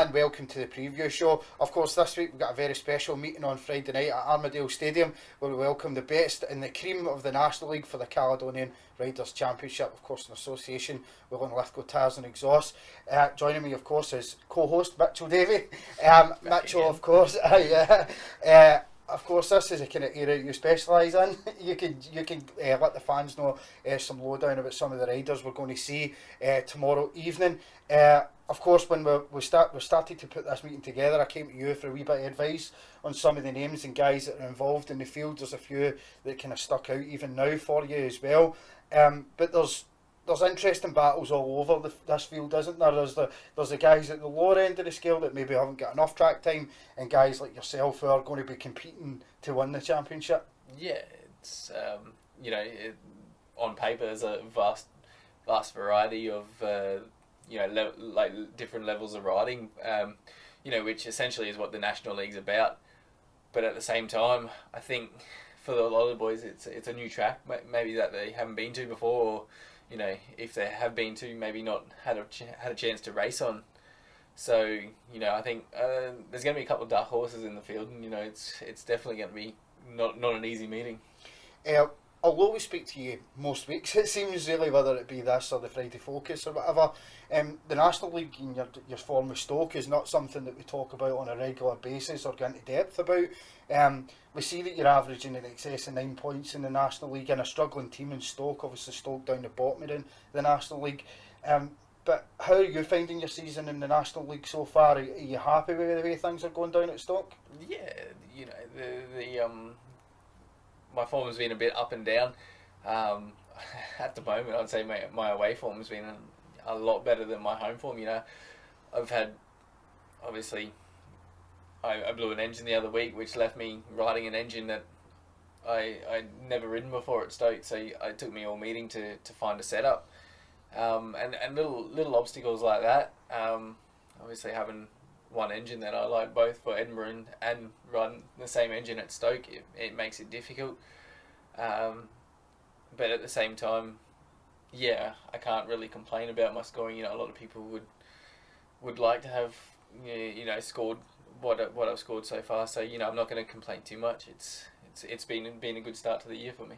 and welcome to the preview show. Of course, this week we've got a very special meeting on Friday night at Armadale Stadium where we welcome the best and the cream of the National League for the Caledonian Riders Championship, of course in association with Lithgow Tires and Exhaust. Joining me, of course, is co-host Mitchell Davey. Mitchell, of course, of course, this is a kind of area you specialise in. You can let the fans know some lowdown about some of the riders we're going to see tomorrow evening. Of course, when we started to put this meeting together, I came to you for a wee bit of advice on some of the names and guys that are involved in the field. There's a few that kind of stuck out even now for you as well. But there's interesting battles all over this field, isn't there? There's the guys at the lower end of the scale that maybe haven't got enough track time, and guys like yourself who are going to be competing to win the championship. Yeah, it's on paper there's a vast variety of different levels of riding, which essentially is what the National League's about. But at the same time, I think for a lot of the boys, it's a new track, maybe that they haven't been to before, or if they have been to, maybe not had a chance to race on. So I think there's going to be a couple of dark horses in the field, and it's definitely going to be not an easy meeting. Although we speak to you most weeks, it seems really, whether it be this or the Friday Focus or whatever, the National League and your form with Stoke is not something that we talk about on a regular basis or go into depth about. We see that you're averaging in excess of 9 points in the National League in a struggling team in Stoke, obviously Stoke down the bottom of the National League. But how are you finding your season in the National League so far? Are you happy with the way things are going down at Stoke? Yeah, my form has been a bit up and down. At the moment, I'd say my away form has been a lot better than my home form. I've had, obviously, I blew an engine the other week, which left me riding an engine that I'd never ridden before at Stoke. So it took me all meeting to find a setup, and little obstacles like that. Obviously, having one engine that I like both for Edinburgh and run the same engine at Stoke, it makes it difficult. But at the same time, yeah, I can't really complain about my scoring. A lot of people would like to have scored what I've scored so far. So I'm not going to complain too much. It's been a good start to the year for me.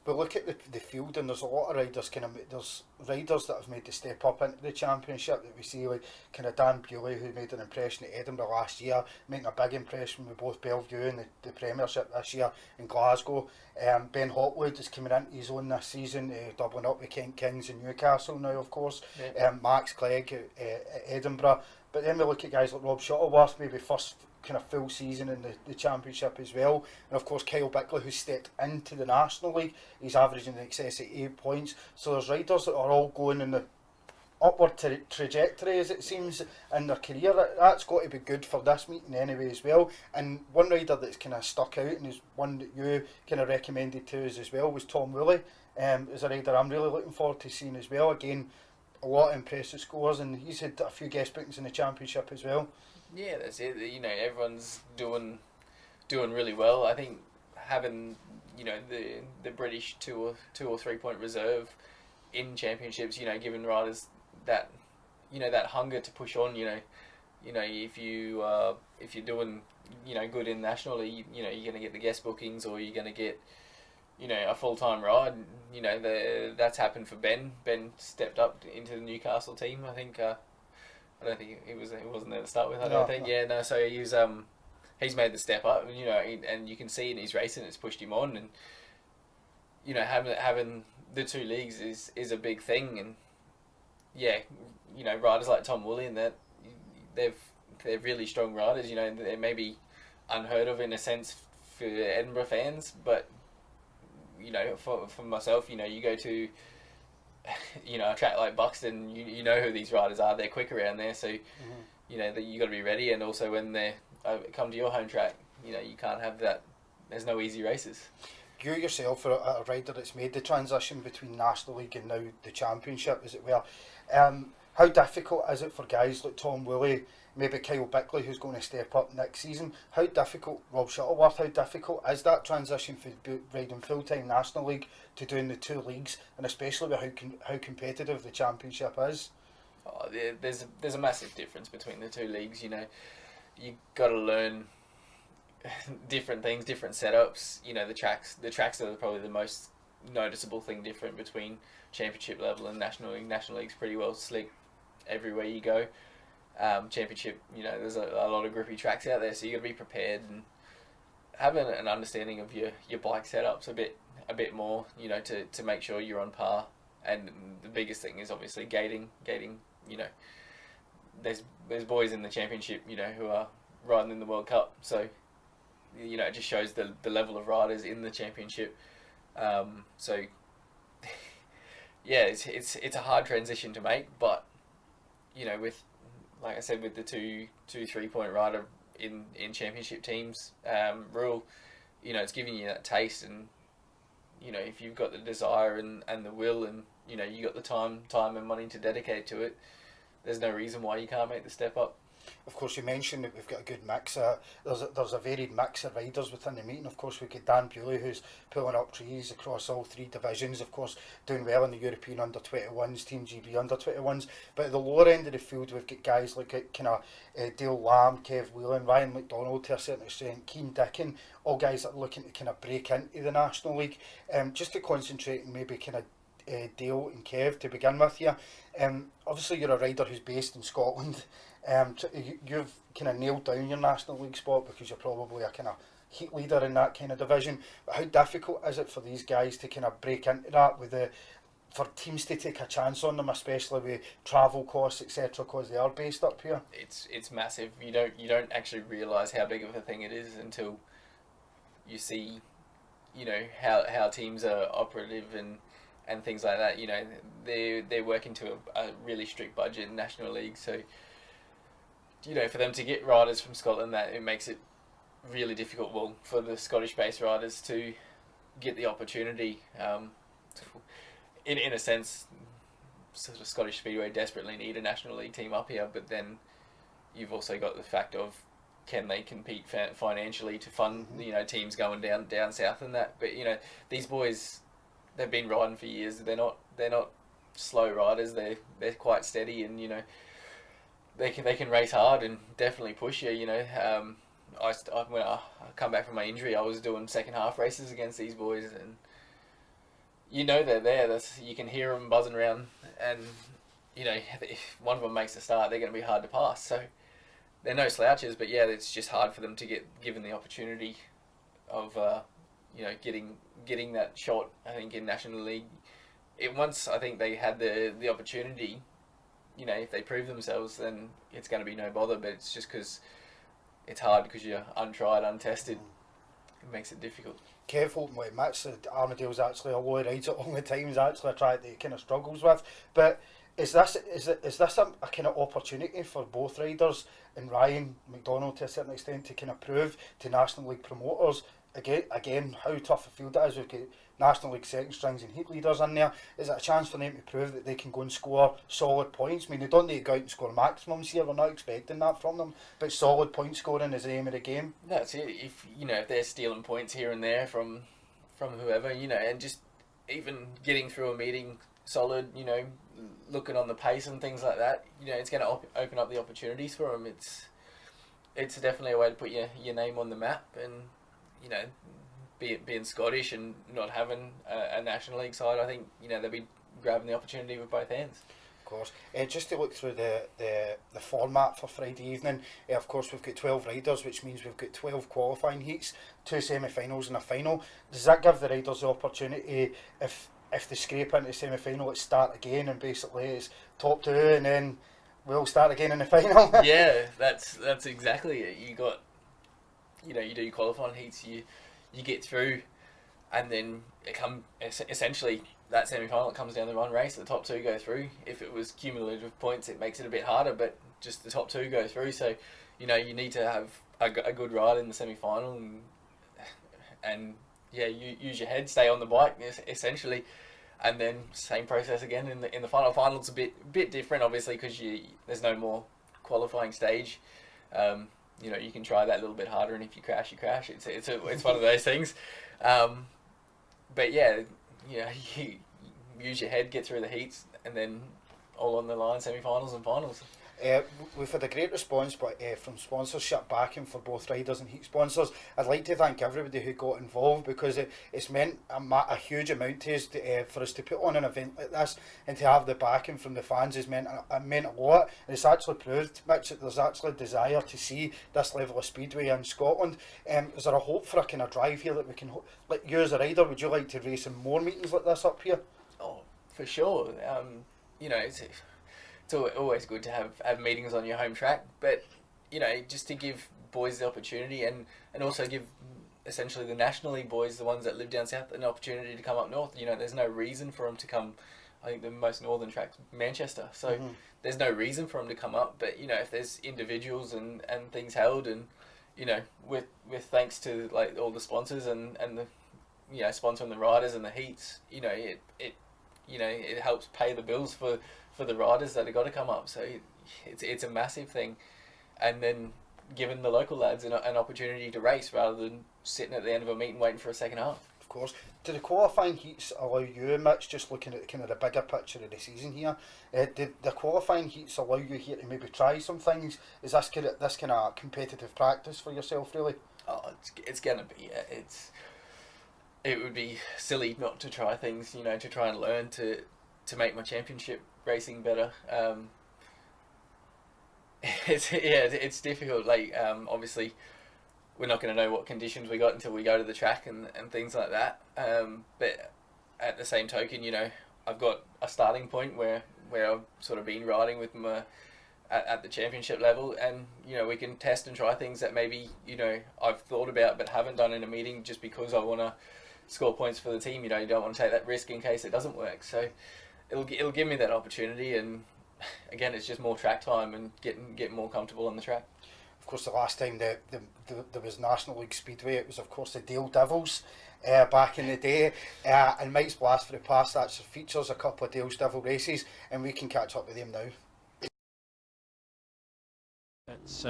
But look at the field, and there's a lot of riders there's riders that have made the step up into the championship that we see, like kind of Dan Bewley, who made an impression at Edinburgh last year, making a big impression with both Bellevue and the Premiership this year in Glasgow. Ben Hopwood is coming into his own this season, doubling up with Kent Kings in Newcastle now, of course. Yeah. Max Clegg at Edinburgh. But then we look at guys like Rob Shuttleworth, maybe first kind of full season in the championship as well, and of course Kyle Bickley, who stepped into the National League. He's averaging in excess of 8 points. So there's riders that are all going in the upward trajectory, as it seems, in their career. That's got to be good for this meeting anyway as well. And one rider that's kind of stuck out, and is one that you kind of recommended to us as well, was Tom Woolley. Is a rider I'm really looking forward to seeing as well. Again, a lot of impressive scores, and he's had a few guest bookings in the championship as well. Yeah, that's it. Everyone's doing really well. I think having the British 2 or 3 point reserve in championships, giving riders that that hunger to push on. If you're doing good in National League, you're going to get the guest bookings, or you're going to get a full-time ride. That's happened for Ben. Ben stepped up into the Newcastle team. I think. I don't think he wasn't there to start with. I don't think. No. Yeah, no. So he's made the step up, and you can see in his racing it's pushed him on, and having the two leagues is a big thing, and yeah, riders like Tom Woolley and that they're really strong riders. They may be unheard of in a sense for Edinburgh fans, but for myself, you go to a track like Buxton, you know who these riders are. They're quick around there, so you got to be ready. And also when they come to your home track, you can't have that. There's no easy races. You yourself are a rider that's made the transition between National League and now the Championship, as it were. How difficult is it for guys like Tom Woolley, maybe Kyle Bickley, who's going to step up next season? How difficult, Rob Shuttleworth, how difficult is that transition for riding full-time National League to doing the two leagues, and especially with how competitive the Championship is? Oh, there's a massive difference between the two leagues. You know, you got to learn different things, different setups. You know, the tracks are probably the most noticeable thing different between championship level and national league. National league's pretty well slick everywhere you go. Championship, you know, there's a lot of grippy tracks out there, so you got to be prepared and have an understanding of your bike setups a bit more, you know, to make sure you're on par. And the biggest thing is obviously gating. You know, there's boys in the championship, you know, who are riding in the World Cup, so you know, it just shows the level of riders in the championship. So yeah, it's a hard transition to make, but you know, with, like I said, with the two 3-point rider in championship teams rule, you know, it's giving you that taste. And you know, if you've got the desire and the will, and you know, you got the time and money to dedicate to it, there's no reason why you can't make the step up. Of course, you mentioned that we've got a good mix. There's a varied mix of riders within the meeting. Of course, we've got Dan Bewley, who's pulling up trees across all three divisions. Of course, doing well in the European under-21s, Team GB under-21s. But at the lower end of the field, we've got guys like Dale Lamb, Kev Whelan, Ryan McDonald to a certain extent, Keane Dickin, all guys that are looking to kind of break into the National League. Just to concentrate and maybe kind of Dale and Kev to begin with here. Obviously, you're a rider who's based in Scotland. You've kind of nailed down your National League spot because you're probably a kind of heat leader in that kind of division. But how difficult is it for these guys to kind of break into that for teams to take a chance on them, especially with travel costs, etc., because they are based up here? It's massive. You don't actually realise how big of a thing it is until you see, you know, how teams are operative and things like that. You know, they're working to a really strict budget in National League, so you know, for them to get riders from Scotland, that it makes it really difficult. Well, for the Scottish-based riders to get the opportunity, in a sense, sort of Scottish Speedway desperately need a National League team up here. But then you've also got the fact of, can they compete financially to fund you know, teams going down south and that. But you know, these boys, they've been riding for years. They're not slow riders. They're quite steady, and you know, they can race hard and definitely push you. You know, when I come back from my injury, I was doing second half races against these boys, and you know they're there. You can hear them buzzing around, and you know, if one of them makes a start, they're going to be hard to pass. So they're no slouches, but yeah, it's just hard for them to get given the opportunity of you know, getting that shot. I think in National League, once I think they had the opportunity, you know, if they prove themselves, then it's going to be no bother. But it's just because it's hard because you're untried, untested. It makes it difficult. Kev Holton admits that Armadale's actually a low rides at all the times. Actually, a track that he kind of struggles with. But is this a kind of opportunity for both riders and Ryan McDonald to a certain extent to kind of prove to National League promoters again how tough a field it is? We've got National League second strings and heat leaders in there. Is it a chance for them to prove that they can go and score solid points? I mean, they don't need to go out and score maximums here. We're not expecting that from them, but solid point scoring is the aim of the game. That's it. If you know, if they're stealing points here and there from whoever, you know, and just even getting through a meeting solid, you know, looking on the pace and things like that, you know, it's going to open up the opportunities for them. It's definitely a way to put your name on the map, and you know, being Scottish and not having a National League side, I think, you know, they'll be grabbing the opportunity with both hands. Of course. Just to look through the format for Friday evening, of course we've got 12 riders, which means we've got 12 qualifying heats, 2 semi-finals and a final. Does that give the riders the opportunity, if they scrape into the semi-final, let's start again, and basically it's top 2 and then we'll start again in the final? Yeah, that's exactly it. You got, you know, you do your qualifying heats, you get through, and then essentially that semi-final, it comes down to one race. The top 2 go through. If it was cumulative points, it makes it a bit harder, but just the top 2 go through. So, you know, you need to have a good ride in the semi-final, and yeah, you use your head, stay on the bike essentially, and then same process again in the final. Final's a bit different, obviously, because there's no more qualifying stage. You know, you can try that a little bit harder, and if you crash, you crash. It's one of those things. But yeah, you know, you use your head, get through the heats, and then all on the line, semi-finals and finals. We've had a great response from sponsorship backing for both riders and heat sponsors. I'd like to thank everybody who got involved, because it's meant a huge amount to us for us to put on an event like this, and to have the backing from the fans has meant a lot. And it's actually proved, Mitch, that there's actually a desire to see this level of speedway in Scotland. Is there a hope for a kind of drive here that we can, like you as a rider, would you like to race in more meetings like this up here? Oh, for sure. It's always good to have meetings on your home track, but just to give boys the opportunity, and also give essentially the National League boys, the ones that live down south, an opportunity to come up north. There's no reason for them to come. I think the most northern track's Manchester, so there's no reason for them to come up. But if there's individuals and things held, and with thanks to like all the sponsors and the sponsoring the riders and the heats, it helps pay the bills for the riders that have got to come up. So it's a massive thing, and then giving the local lads an opportunity to race rather than sitting at the end of a meeting waiting for a second half. Of course. Do the qualifying heats allow you, Mitch, just looking at kind of the bigger picture of the season here, did the qualifying heats allow you here to maybe try some things? Is this kind of competitive practice for yourself, really? Oh, it's gonna be. It would be silly not to try things, to try and learn to make my championship racing better. It's difficult. Like obviously, we're not going to know what conditions we got until we go to the track and things like that. But at the same token, I've got a starting point where I've sort of been riding with my at the championship level, and we can test and try things that maybe I've thought about but haven't done in a meeting, just because I want to score points for the team. You don't want to take that risk in case it doesn't work. So it'll give me that opportunity, and again, it's just more track time and getting more comfortable on the track. Of course, the last time there was National League Speedway, it was of course the Dale Devils back in the day, and Mike's Blast for the Past actually features a couple of Dale's Devil races, and we can catch up with them now. It's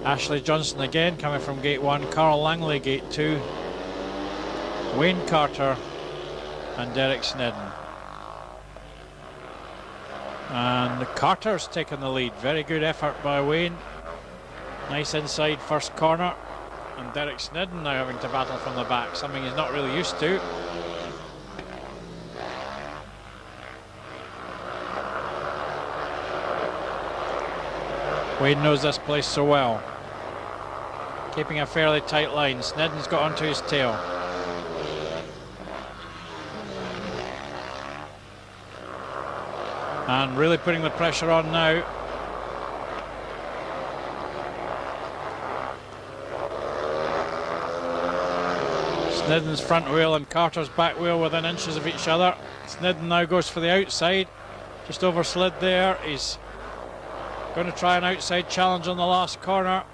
Ashley Johnson again coming from gate 1, Carl Langley gate 2, Wayne Carter and Derek Snedden. And Carter's taken the lead. Very good effort by Wayne. Nice inside first corner, and Derek Snedden now having to battle from the back, something he's not really used to. Wayne knows this place so well, keeping a fairly tight line. Snedden's got onto his tail. And really putting the pressure on now. Snedden's front wheel and Carter's back wheel within inches of each other. Snedden now goes for the outside, just over slid there. He's going to try an outside challenge on the last corner.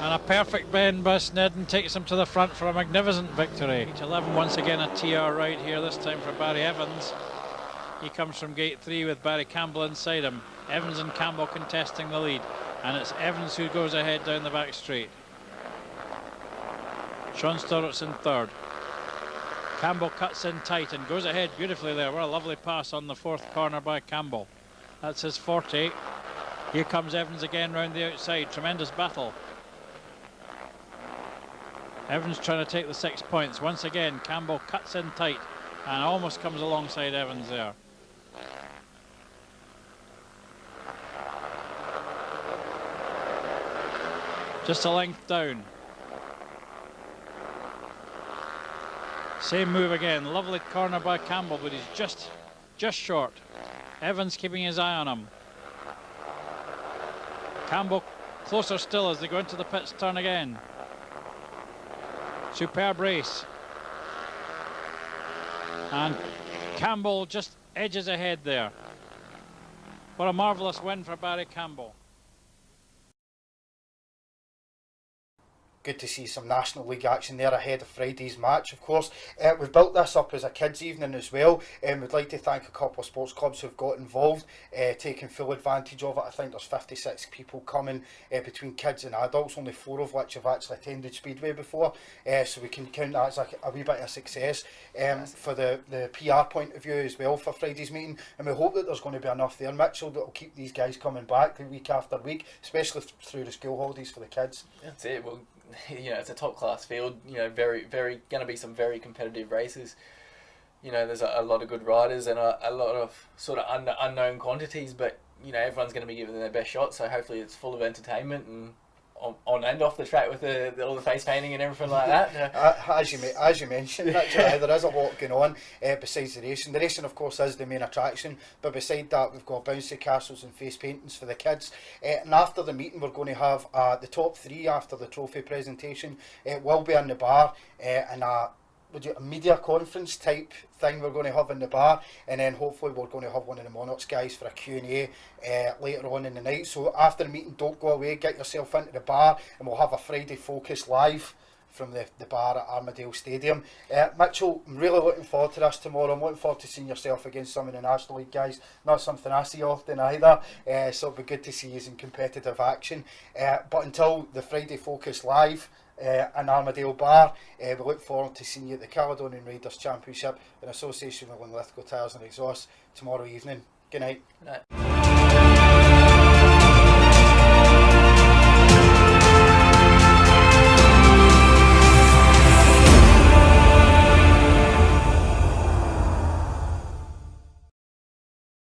And a perfect bend by Snedden takes him to the front for a magnificent victory. Gate 11 once again a TR ride here, this time for Barry Evans. He comes from gate 3 with Barry Campbell inside him. Evans and Campbell contesting the lead, and it's Evans who goes ahead down the back straight. Sean Storrott's in third. Campbell cuts in tight and goes ahead beautifully there. What a lovely pass on the fourth corner by Campbell. That's his 40. Here comes Evans again round the outside. Tremendous battle. Evans trying to take the 6 points. Once again, Campbell cuts in tight and almost comes alongside Evans there. Just a length down. Same move again. Lovely corner by Campbell, but he's just short. Evans keeping his eye on him. Campbell closer still as they go into the pits turn again. Superb race. And Campbell just edges ahead there. What a marvellous win for Barry Campbell. good to see some National League action there ahead of Friday's match, of course. We've built this up as a kids' evening as well. We'd like to thank a couple of sports clubs who've got involved, taking full advantage of it. I think there's 56 people coming between kids and adults, only 4 of which have actually attended Speedway before, so we can count that as a wee bit of success for the PR point of view as well for Friday's meeting. And we hope that there's going to be enough there, Mitchell, that will keep these guys coming back week after week, especially through the school holidays for the kids. That's it. Well, it's a top class field. Very going to be some very competitive races. There's a lot of good riders and a lot of sort of unknown quantities, but everyone's going to be giving their best shot. So hopefully it's full of entertainment and on and off the track with all the face painting and everything like that. As you mentioned, actually, there is a lot going on besides the racing. The racing, of course, is the main attraction, but beside that, we've got bouncy castles and face paintings for the kids. And after the meeting, we're going to have the top 3 after the trophy presentation. It will be in the bar and a media conference type thing we're going to have in the bar, and then hopefully we're going to have one of the Monarchs guys for a Q&A later on in the night. So after the meeting, don't go away, get yourself into the bar, and we'll have a Friday Focus live from the bar at Armadale Stadium. Mitchell, I'm really looking forward to this tomorrow. I'm looking forward to seeing yourself against some of the National League guys. Not something I see often either, so it'll be good to see you in competitive action. But until the Friday Focus live in Armadale Bar, we look forward to seeing you at the Caledonian Riders Championship in association with Linlithgow Tyres and Exhaust tomorrow evening. Good night. Good night.